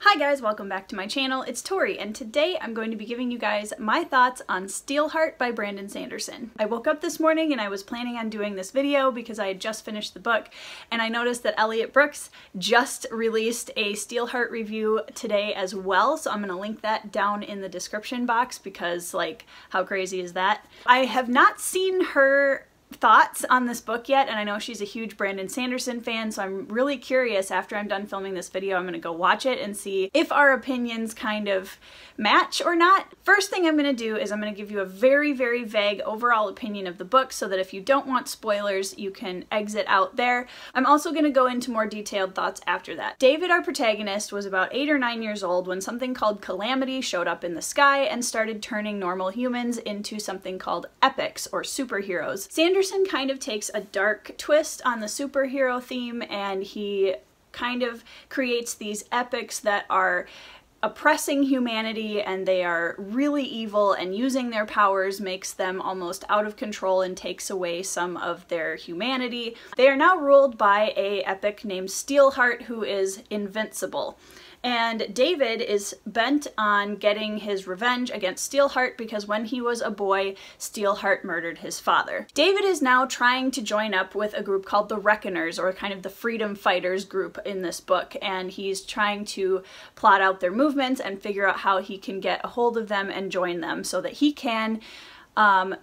Hi guys, welcome back to my channel. It's Tori, and today I'm going to be giving you guys my thoughts on Steelheart by Brandon Sanderson. I woke up this morning and I was planning on doing this video because I had just finished the book, and I noticed that Elliot Brooks just released a Steelheart review today as well, so I'm going to link that down in the description box because, like, how crazy is that? I have not seen her thoughts on this book yet, and I know she's a huge Brandon Sanderson fan, so I'm really curious. After I'm done filming this video, I'm gonna go watch it and see if our opinions kind of match or not. First thing I'm gonna do is I'm gonna give you a very, very vague overall opinion of the book so that if you don't want spoilers, you can exit out there. I'm also gonna go into more detailed thoughts after that. David, our protagonist, was about 8 or 9 years old when something called Calamity showed up in the sky and started turning normal humans into something called epics, or superheroes. Sanderson kind of takes a dark twist on the superhero theme, and he kind of creates these epics that are oppressing humanity, and they are really evil, and using their powers makes them almost out of control and takes away some of their humanity. They are now ruled by an epic named Steelheart, who is invincible. And David is bent on getting his revenge against Steelheart because when he was a boy, Steelheart murdered his father. David is now trying to join up with a group called the Reckoners, or kind of the freedom fighters group in this book, and he's trying to plot out their movements and figure out how he can get a hold of them and join them so that he can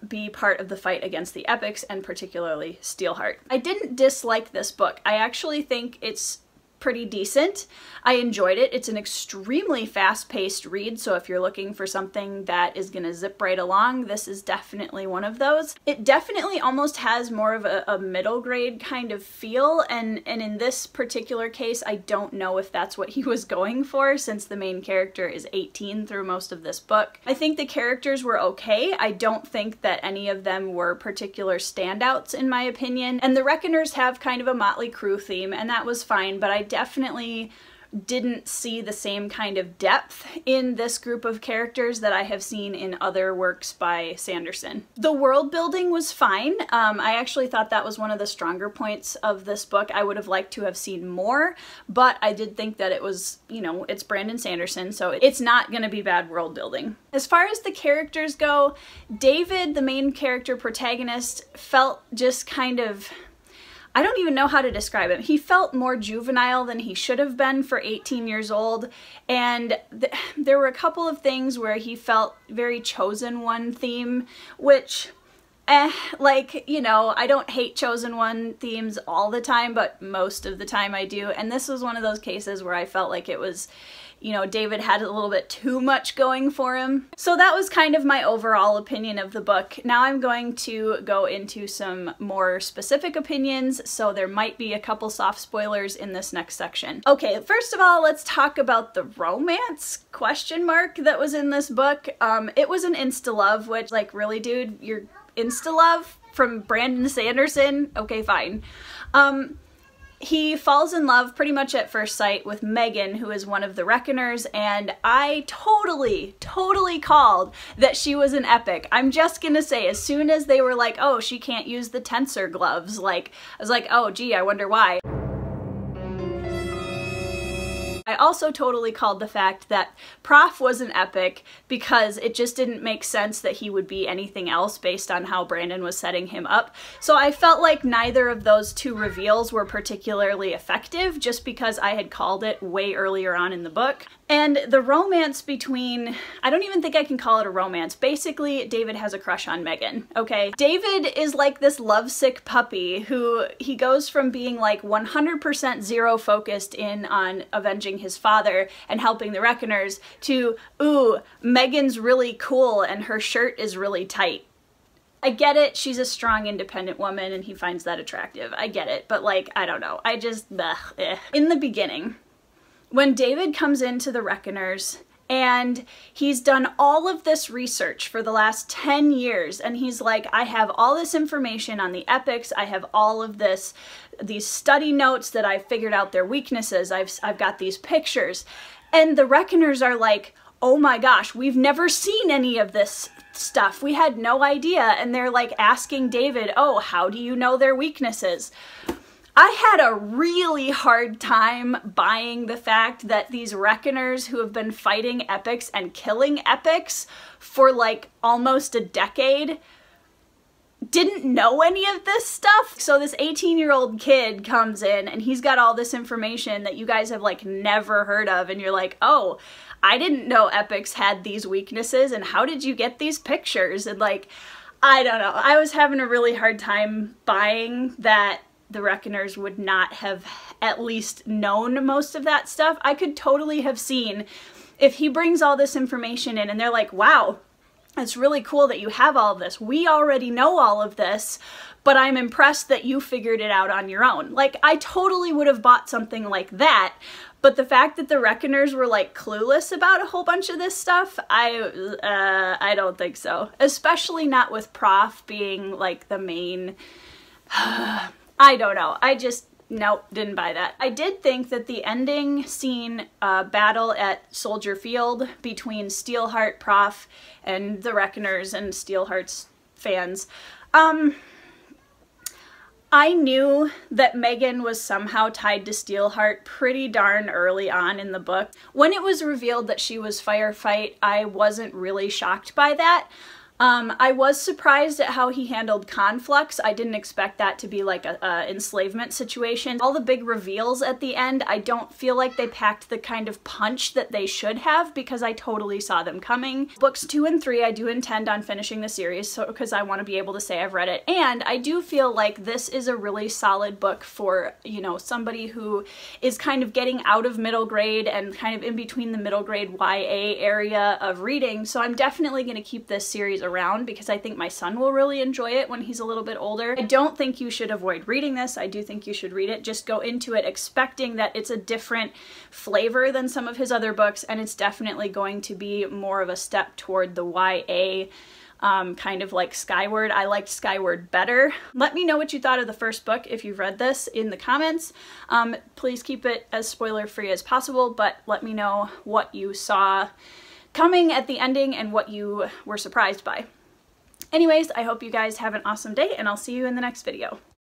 be part of the fight against the epics, and particularly Steelheart. I didn't dislike this book. I actually think it's pretty decent. I enjoyed it. It's an extremely fast-paced read, so if you're looking for something that is gonna zip right along, this is definitely one of those. It definitely almost has more of a middle grade kind of feel, and in this particular case, I don't know if that's what he was going for, since the main character is 18 through most of this book. I think the characters were okay. I don't think that any of them were particular standouts in my opinion, and the Reckoners have kind of a Motley Crue theme, and that was fine, but I definitely didn't see the same kind of depth in this group of characters that I have seen in other works by Sanderson. The world building was fine. I actually thought that was one of the stronger points of this book. I would have liked to have seen more, but I did think that it was, you know, it's Brandon Sanderson, so it's not gonna be bad world building. As far as the characters go, David, the main character protagonist, felt just kind of, I don't even know how to describe him. He felt more juvenile than he should have been for 18 years old, and there were a couple of things where he felt very chosen one theme, which, like, you know, I don't hate chosen one themes all the time, but most of the time I do, and this was one of those cases where I felt like it was, you know, David had a little bit too much going for him. So that was kind of my overall opinion of the book. Now I'm going to go into some more specific opinions, so there might be a couple soft spoilers in this next section. Okay, first of all, let's talk about the romance question mark that was in this book. It was an insta-love, which, like, really, dude, you're insta-love from Brandon Sanderson? Okay, fine. He falls in love pretty much at first sight with Megan, who is one of the Reckoners, and I totally called that she was an epic. I'm just gonna say, as soon as they were like, oh, she can't use the tensor gloves, like, I was like, oh gee, I wonder why. I also totally called the fact that Prof was an epic because it just didn't make sense that he would be anything else based on how Brandon was setting him up. So I felt like neither of those two reveals were particularly effective just because I had called it way earlier on in the book. And the romance between, I don't even think I can call it a romance. Basically, David has a crush on Megan, okay? David is like this lovesick puppy who he goes from being like 100% zero focused in on avenging his father and helping the Reckoners to, ooh, Megan's really cool and her shirt is really tight. I get it, she's a strong, independent woman and he finds that attractive. I get it, but, like, I don't know. I just, In the beginning, when David comes into the Reckoners and he's done all of this research for the last 10 years and he's like, I have all this information on the epics, I have all of these study notes that I've figured out their weaknesses, I've got these pictures, and the Reckoners are like, oh my gosh, we've never seen any of this stuff, we had no idea, and they're like asking David, oh, how do you know their weaknesses? I had a really hard time buying the fact that these reckoners who have been fighting epics and killing epics for like almost a decade didn't know any of this stuff. So this 18-year-old kid comes in and he's got all this information that you guys have like never heard of, and you're like, oh, I didn't know epics had these weaknesses, and how did you get these pictures? And like, I don't know, I was having a really hard time buying that the Reckoners would not have at least known most of that stuff. I could totally have seen if he brings all this information in and they're like, wow, it's really cool that you have all of this. We already know all of this, but I'm impressed that you figured it out on your own. Like, I totally would have bought something like that, but the fact that the Reckoners were like clueless about a whole bunch of this stuff, I don't think so. Especially not with Prof being like the main... I don't know. Nope, didn't buy that. I did think that the ending scene battle at Soldier Field between Steelheart, Prof, and the Reckoners and Steelheart's fans, I knew that Megan was somehow tied to Steelheart pretty darn early on in the book. When it was revealed that she was Firefight, I wasn't really shocked by that. I was surprised at how he handled Conflux. I didn't expect that to be like a enslavement situation. All the big reveals at the end, I don't feel like they packed the kind of punch that they should have, because I totally saw them coming. Books 2 and 3, I do intend on finishing the series, so because I want to be able to say I've read it. And I do feel like this is a really solid book for, you know, somebody who is kind of getting out of middle grade and kind of in between the middle grade YA area of reading. So I'm definitely going to keep this series around because I think my son will really enjoy it when he's a little bit older. I don't think you should avoid reading this. I do think you should read it. Just go into it expecting that it's a different flavor than some of his other books, and it's definitely going to be more of a step toward the YA kind of like Skyward. I liked Skyward better. Let me know what you thought of the first book if you've read this in the comments. Please keep it as spoiler free as possible, but let me know what you saw coming at the ending and what you were surprised by. Anyways, I hope you guys have an awesome day, and I'll see you in the next video.